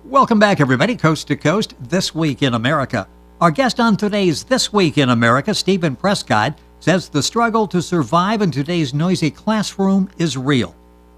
Welcome back, everybody, Coast to Coast, This Week in America. Our guest on today's This Week in America, Stephen Prescod, says the struggle to survive in today's noisy classroom is real.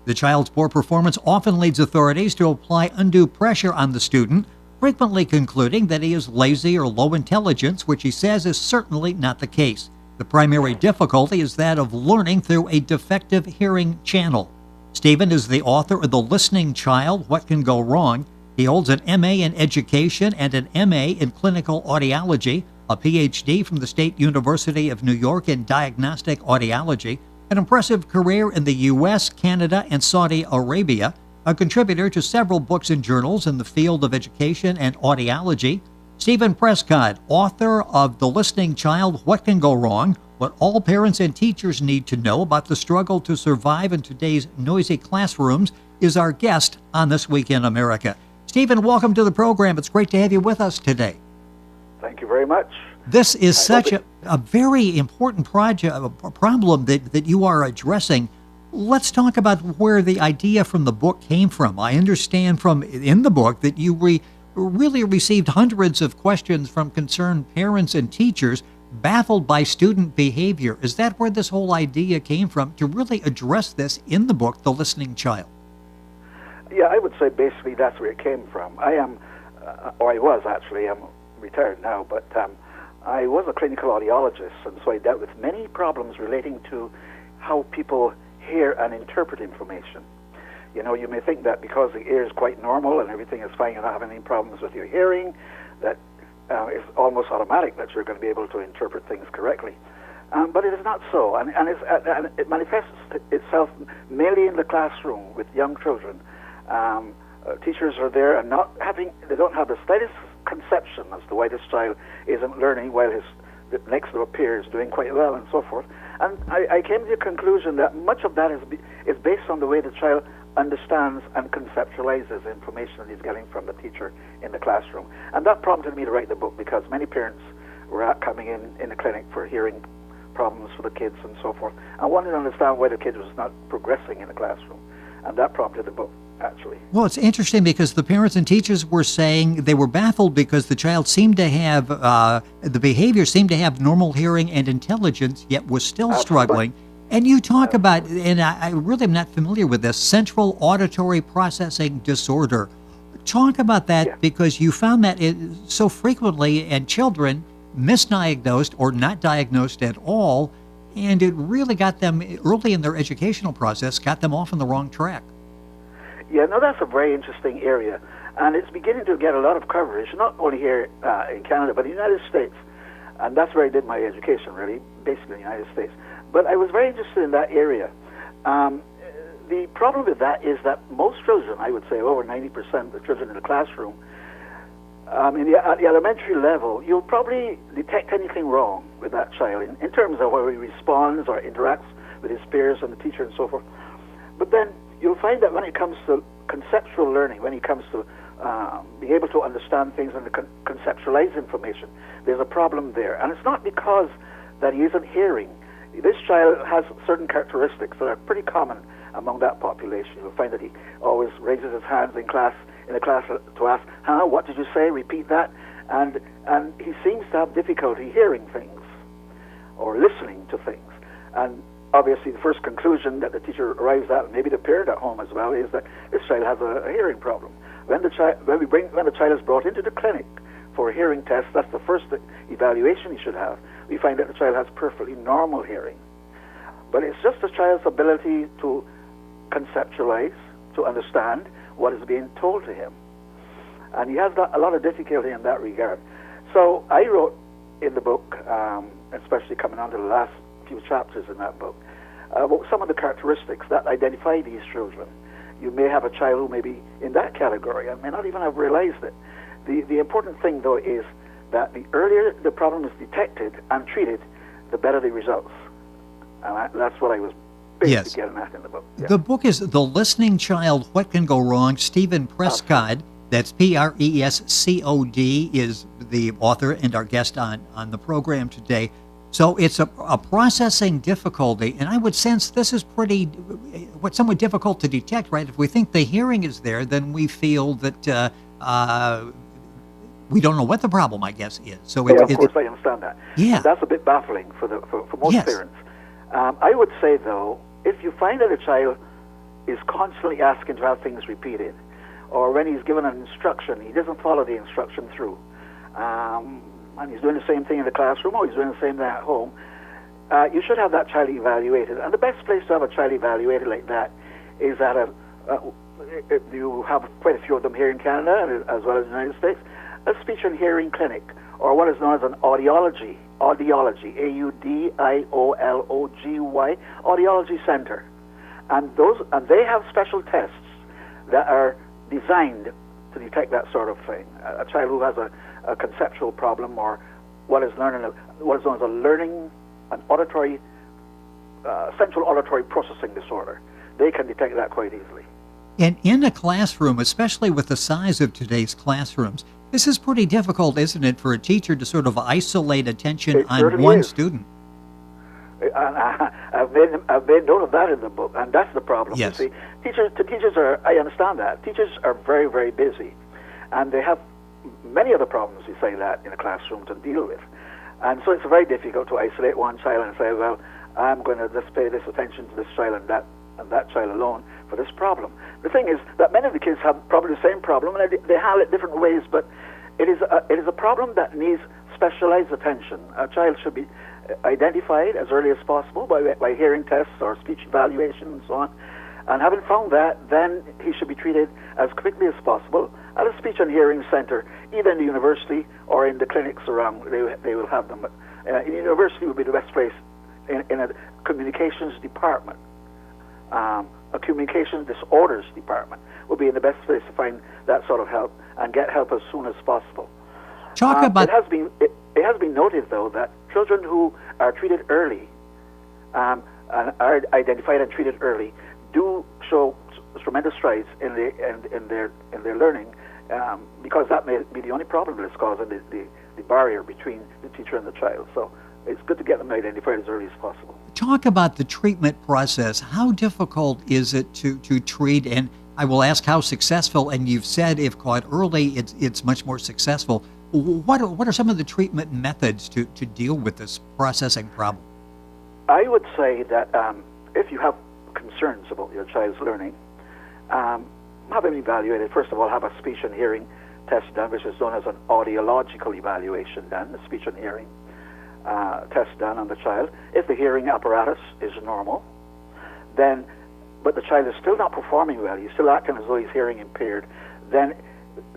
The child's poor performance often leads authorities to apply undue pressure on the student, frequently concluding that he is lazy or low intelligence, which he says is certainly not the case. The primary difficulty is that of learning through a defective hearing channel. Stephen is the author of The Listening Child, What Can Go Wrong? He holds an M.A. in Education and an M.A. in Clinical Audiology, a Ph.D. from the State University of New York in Diagnostic Audiology, an impressive career in the U.S., Canada, and Saudi Arabia, a contributor to several books and journals in the field of education and audiology. Stephen Prescod, author of The Listening Child, What Can Go Wrong? What All Parents and Teachers Need to Know About the Struggle to Survive in Today's Noisy Classrooms, is our guest on This Week in America. Stephen, welcome to the program. It's great to have you with us today. Thank you very much. This is such a very important problem that you are addressing. Let's talk about where the idea from the book came from. I understand from in the book that you really received hundreds of questions from concerned parents and teachers baffled by student behavior. Is that where this whole idea came from, to really address this in the book, The Listening Child? Yeah, I would say basically that's where it came from. I'm retired now, but I was a clinical audiologist, and so I dealt with many problems relating to how people hear and interpret information. You know, you may think that because the ear is quite normal and everything is fine, you're not having any problems with your hearing, that it's almost automatic that you're going to be able to interpret things correctly. But it is not so, and it manifests itself mainly in the classroom with young children. Teachers are there and they don't have the slightest conception as to why this child isn't learning while his next door peer is doing quite well and so forth. And I came to the conclusion that much of that is based on the way the child understands and conceptualizes information that he's getting from the teacher in the classroom. And that prompted me to write the book, because many parents were coming in the clinic for hearing problems for the kids and so forth, and wanted to understand why the kid was not progressing in the classroom. And that prompted the book, actually. Well, it's interesting because the parents and teachers were saying they were baffled because the child seemed to have, the behavior seemed to have normal hearing and intelligence, yet was still struggling. And you talk about, and I really am not familiar with this, central auditory processing disorder. Talk about that, because you found that so frequently in children, misdiagnosed or not diagnosed at all, and it really got them early in their educational process, got them off on the wrong track. Yeah, no, that's a very interesting area, and it's beginning to get a lot of coverage, not only here in Canada, but in the United States. And that's where I did my education, really, basically in the United States. But I was very interested in that area. The problem with that is that most children, I would say over 90% of the children in the classroom, at the elementary level, you'll probably detect anything wrong with that child in terms of how he responds or interacts with his peers and the teacher and so forth. But then you'll find that when it comes to conceptual learning, when it comes to being able to understand things and to conceptualize information, there's a problem there. And it's not because that he isn't hearing. This child has certain characteristics that are pretty common among that population. You'll find that he always raises his hands in the class to ask, what did you say? Repeat that. And he seems to have difficulty hearing things or listening to things. And obviously the first conclusion that the teacher arrives at, maybe the parent at home as well, is that this child has a hearing problem. When the child is brought into the clinic for a hearing test, that's the first evaluation he should have. We find that the child has perfectly normal hearing. But it's just the child's ability to conceptualize, to understand what is being told to him. And he has a lot of difficulty in that regard. So I wrote in the book, especially coming on to the last few chapters in that book, about some of the characteristics that identify these children. You may have a child who may be in that category and may not even have realized it. The important thing, though, is that the earlier the problem is detected and treated, the better the results. And that's what I was basically getting at in the book. Yeah. The book is The Listening Child, What Can Go Wrong? Stephen Prescod, that's Prescod, is the author and our guest on the program today. So it's a processing difficulty, and I would sense this is somewhat difficult to detect, right? If we think the hearing is there, then we feel that we don't know what the problem, I guess, is. So yeah, of course, I understand that. Yeah. And that's a bit baffling for most Yes. parents. I would say, though, if you find that a child is constantly asking to have things repeated, or when he's given an instruction, he doesn't follow the instruction through, and he's doing the same thing in the classroom, or he's doing the same thing at home, you should have that child evaluated. And the best place to have a child evaluated like that is at you have quite a few of them here in Canada, as well as the United States, a speech and hearing clinic, or what is known as an audiology, audiology, audiology center. And they have special tests that are designed to detect that sort of thing. A child who has a conceptual problem, or what is known as an auditory, central auditory processing disorder. They can detect that quite easily. And in a classroom, especially with the size of today's classrooms, this is pretty difficult, isn't it, for a teacher to sort of isolate attention on one student? And I've made note of that in the book, and that's the problem. Yes. You see, teachers are. I understand that teachers are very, very busy, and they have many other problems. You say that in a classroom to deal with, and so it's very difficult to isolate one child and say, well, I'm going to just pay this attention to this child and that child alone for this problem. The thing is that many of the kids have probably the same problem, and they handle it different ways, but it is a problem that needs specialized attention. A child should be identified as early as possible by hearing tests or speech evaluation and so on. And having found that, then he should be treated as quickly as possible at a speech and hearing center, either in the university or in the clinics around. They will have them. In the university would be the best place, in a communications department. A communication disorders department would be in the best place to find that sort of help and get help as soon as possible. Talk about. It has been noted, though, that children who are treated early and are identified and treated early do show tremendous strides in their learning, because that may be the only problem that's causing the barrier between the teacher and the child. So it's good to get them identified as early as possible. Talk about the treatment process. How difficult is it to treat? And I will ask how successful. And you've said if caught early, it's much more successful. What are some of the treatment methods to deal with this processing problem? I would say that if you have concerns about your child's learning, have them evaluated. First of all, have a speech and hearing test done, which is known as an audiological evaluation done, the speech and hearing test done on the child. If the hearing apparatus is normal, but the child is still not performing well, he's still acting as though he's hearing impaired, then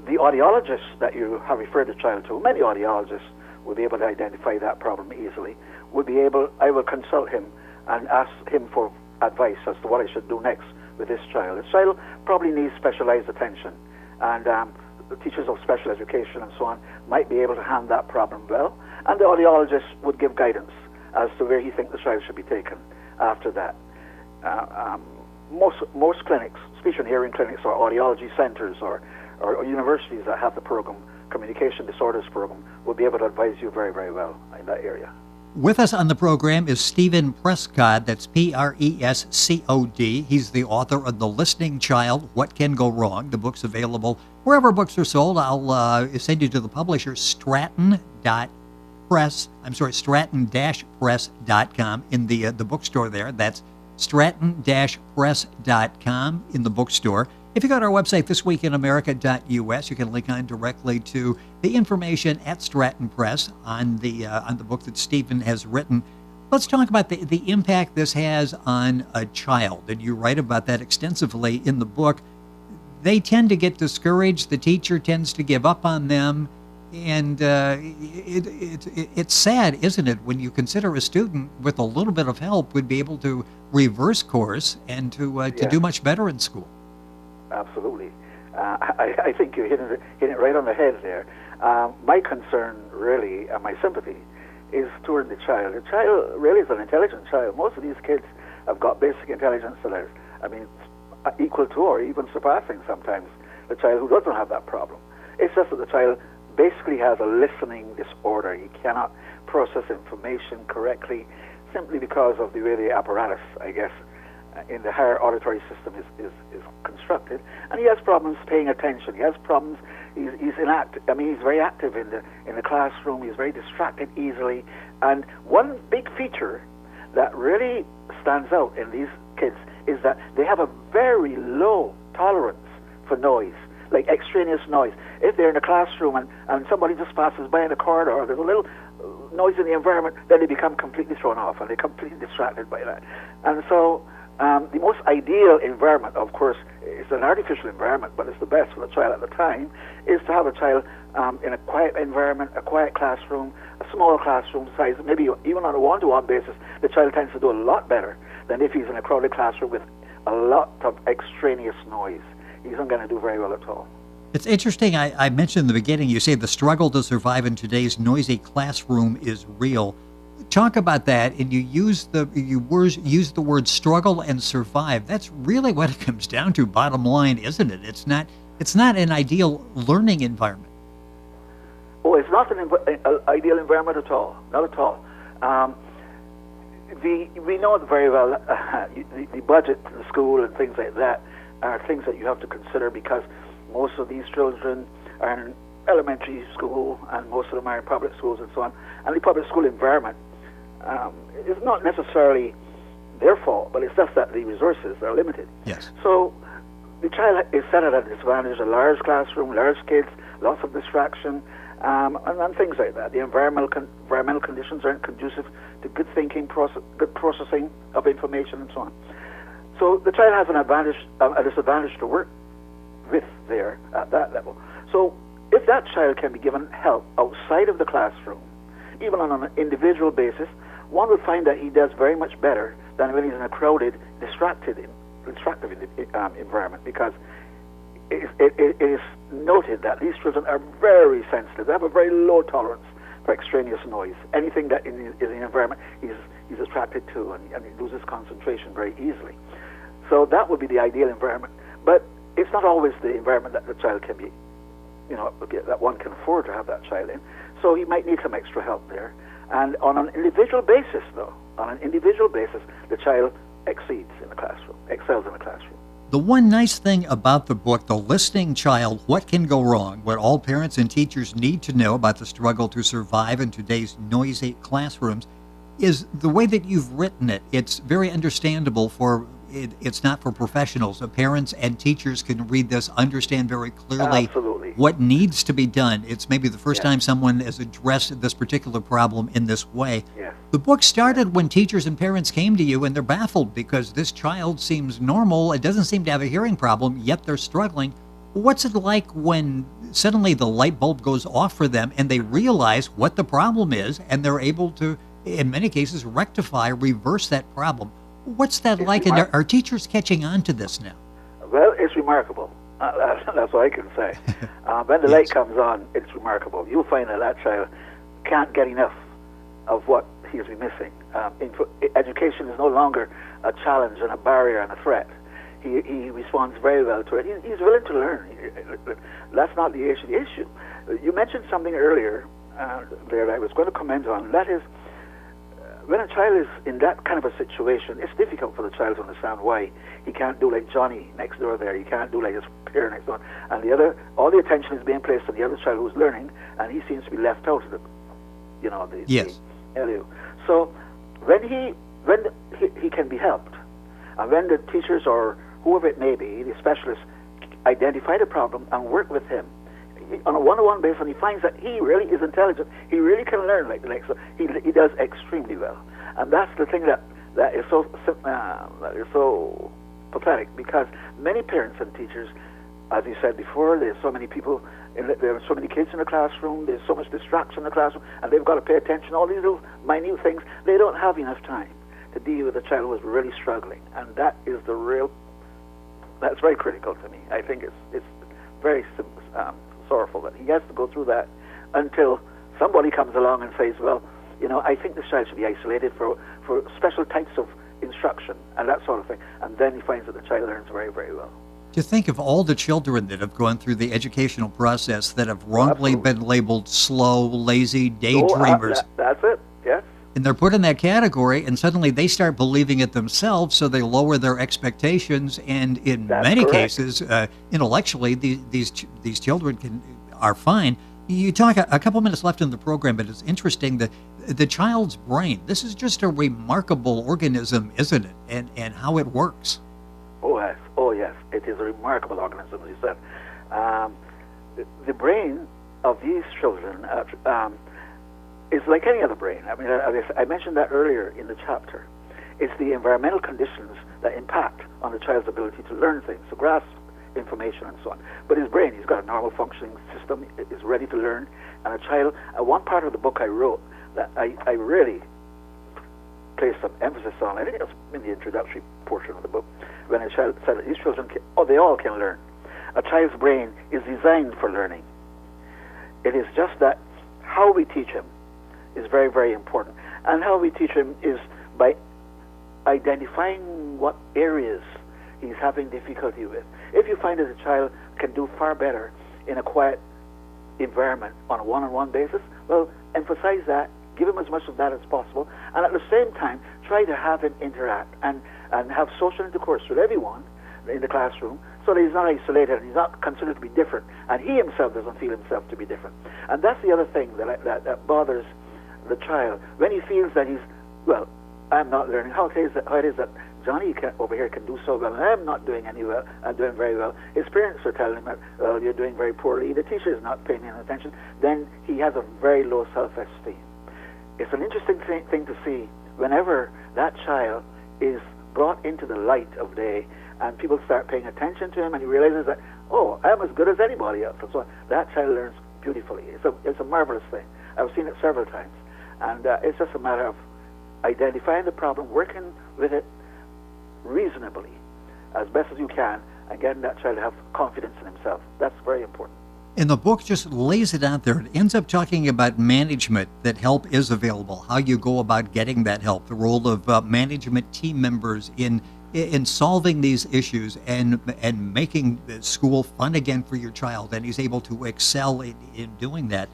the audiologist that you have referred the child to, many audiologists will be able to identify that problem easily. I will consult him and ask him for advice as to what I should do next with this child. This child probably needs specialized attention, and the teachers of special education and so on might be able to handle that problem well, and the audiologist would give guidance as to where he thinks the child should be taken after that. Most clinics, speech and hearing clinics, or audiology centers, or universities that have the program, communication disorders program, will be able to advise you very, very well in that area. With us on the program is Stephen Prescod. That's Prescod. He's the author of The Listening Child, What Can Go Wrong. The book's available wherever books are sold. I'll send you to the publisher, stratton-press.com in the bookstore there. That's stratton-press.com in the bookstore. If you go to our website, thisweekinamerica.us, you can link on directly to the information at Stratton Press on the book that Stephen has written. Let's talk about the impact this has on a child, and you write about that extensively in the book. They tend to get discouraged. The teacher tends to give up on them, and it's sad, isn't it, when you consider a student with a little bit of help would be able to reverse course and to do much better in school. Absolutely. I think you hit it right on the head there. My concern, really, and my sympathy, is toward the child. The child really is an intelligent child. Most of these kids have got basic intelligence that are, equal to or even surpassing sometimes the child who doesn't have that problem. It's just that the child basically has a listening disorder. He cannot process information correctly simply because of the way the apparatus, I guess, in the higher auditory system is constructed, and he has problems paying attention. He has problems. He's inactive. I mean, he's very active in the classroom. He's very distracted easily. And one big feature that really stands out in these kids is that they have a very low tolerance for noise, like extraneous noise. If they're in a classroom and somebody just passes by in the corridor, or there's a little noise in the environment, then they become completely thrown off and they're completely distracted by that. And so the most ideal environment, of course, is an artificial environment, but it's the best for the child at the time, is to have a child in a quiet environment, a quiet classroom, a small classroom size. Maybe even on a one-to-one basis, the child tends to do a lot better than if he's in a crowded classroom with a lot of extraneous noise. He's not going to do very well at all. It's interesting. I mentioned in the beginning, you say the struggle to survive in today's noisy classroom is real. Talk about that, and you use the word struggle and survive. That's really what it comes down to, bottom line, isn't it? It's not an ideal learning environment. Oh, it's not an ideal environment at all. Not at all. We know it very well. The budget in the school and things like that are things that you have to consider, because most of these children are in elementary school and most of them are in public schools and so on. And the public school environment is not necessarily their fault, but it's just that the resources are limited. Yes. So the child is set at a disadvantage. A large classroom, large kids, lots of distraction, and things like that. The environmental conditions aren't conducive to good thinking, good processing of information, and so on. So the child has a disadvantage to work with there at that level. So if that child can be given help outside of the classroom, even on an individual basis, one would find that he does very much better than when he's in a crowded, distractive environment, because it is noted that these children are very sensitive. They have a very low tolerance for extraneous noise. Anything that is in the environment, he's attracted to, and he loses concentration very easily. So that would be the ideal environment. But it's not always the environment that the child can be, that one can afford to have that child in. So he might need some extra help there. And on an individual basis, though, the child exceeds in the classroom, excels in the classroom. The one nice thing about the book, The Listening Child, What Can Go Wrong, what all parents and teachers need to know about the struggle to survive in today's noisy classrooms, is the way that you've written it. It's very understandable it's not for professionals. Parents and teachers can read this, understand very clearly what needs to be done. It's maybe the first time someone has addressed this particular problem in this way. Yes. The book started when teachers and parents came to you and they're baffled because this child seems normal. It doesn't seem to have a hearing problem, yet they're struggling. What's it like when suddenly the light bulb goes off for them and they realize what the problem is and they're able to, in many cases, reverse that problem? What's that like, and are teachers catching on to this now? Well, it's remarkable. That's what I can say. When the light comes on, it's remarkable. You'll find that child can't get enough of what he's been missing. Education is no longer a challenge and a barrier and a threat. He responds very well to it. He's willing to learn. That's not the issue. The issue, you mentioned something earlier there that I was going to comment on. That is, when a child is in that kind of a situation, it's difficult for the child to understand why he can't do like Johnny next door there. He can't do like his peer next door. And all the attention is being placed on the other child who's learning, and he seems to be left out of the LU. So when he can be helped, and when the teachers or whoever it may be, the specialists, identify the problem and work with him on a one-to-one basis, and he finds that he really is intelligent, he really can learn like the next one, he does extremely well. And that's the thing that is so pathetic, because many parents and teachers, as you said before, there's so many people, there are so many kids in the classroom, there's so much distraction in the classroom, and they've got to pay attention to all these little minute things. They don't have enough time to deal with a child who is really struggling, and that's very critical to me. I think it's very sorrowful that he has to go through that until somebody comes along and says, well, I think this child should be isolated for special types of instruction and that sort of thing. And then he finds that the child learns very, very well. To think of all the children that have gone through the educational process that have wrongly been labeled slow, lazy, daydreamers. That's it, yes. And they're put in that category, and suddenly they start believing it themselves, so they lower their expectations. And in many cases, intellectually, these children are fine. You talk a couple minutes left in the program, but it's interesting that the child's brain. This is just a remarkable organism, isn't it? And how it works. Oh yes, it is a remarkable organism, as you said. The brain of these children is like any other brain. I mean, I mentioned that earlier in the chapter. It's the environmental conditions that impact on the child's ability to learn things, to grasp information and so on. But his brain, he's got a normal functioning system, is ready to learn. And a child, one part of the book I wrote that I really placed some emphasis on, I think it was in the introductory portion of the book, when a child said that these children, they all can learn. A child's brain is designed for learning. It is just that how we teach him is very, very important. And how we teach him is by identifying what areas he's having difficulty with. If you find that a child can do far better in a quiet environment on a one-on-one basis, well, emphasize that, give him as much of that as possible, and at the same time, try to have him interact and have social intercourse with everyone in the classroom, so that he's not isolated and he's not considered to be different, and he himself doesn't feel himself to be different. And that's the other thing that bothers the child. When he feels that he's, well, I'm not learning, how it is that Johnny over here can do so well, and I'm not doing I'm doing very well. His parents are telling him that, well, you're doing very poorly. The teacher is not paying any attention. Then he has a very low self-esteem. It's an interesting thing to see whenever that child is brought into the light of day and people start paying attention to him and he realizes that, oh, I'm as good as anybody else. And so that child learns beautifully. It's a marvelous thing. I've seen it several times. And it's just a matter of identifying the problem, working with it reasonably, as best as you can, and getting that child to have confidence in himself. That's very important. And the book just lays it out there. It ends up talking about management, that help is available, how you go about getting that help, the role of management team members in solving these issues and making school fun again for your child. And he's able to excel in doing that.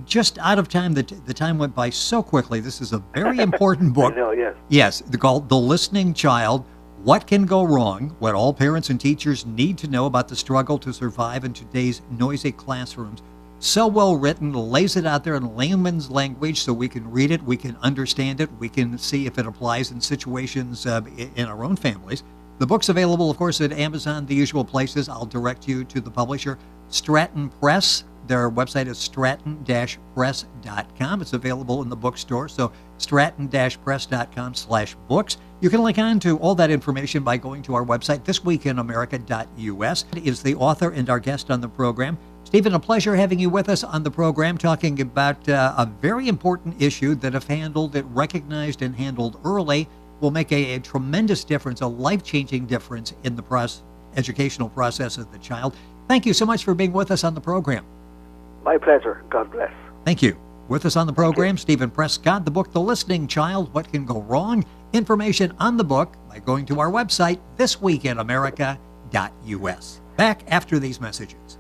Just out of time, the time went by so quickly. This is a very important book. I know, yes. Yes, called The Listening Child, What Can Go Wrong, What All Parents and Teachers Need to Know About the Struggle to Survive in Today's Noisy Classrooms. So well written, lays it out there in layman's language so we can read it, we can understand it, we can see if it applies in situations in our own families. The book's available, of course, at Amazon, the usual places. I'll direct you to the publisher, Stratton Press. Their website is stratton-press.com. It's available in the bookstore, so stratton-press.com/books. You can link on to all that information by going to our website, thisweekinamerica.us. It is the author and our guest on the program. Stephen, a pleasure having you with us on the program, talking about a very important issue that, if handled, recognized and handled early, will make a tremendous difference, a life-changing difference in the educational process of the child. Thank you so much for being with us on the program. My pleasure. God bless. Thank you. With us on the program, Stephen Prescod, the book, The Listening Child, What Can Go Wrong? Information on the book by going to our website, thisweekinamerica.us. Back after these messages.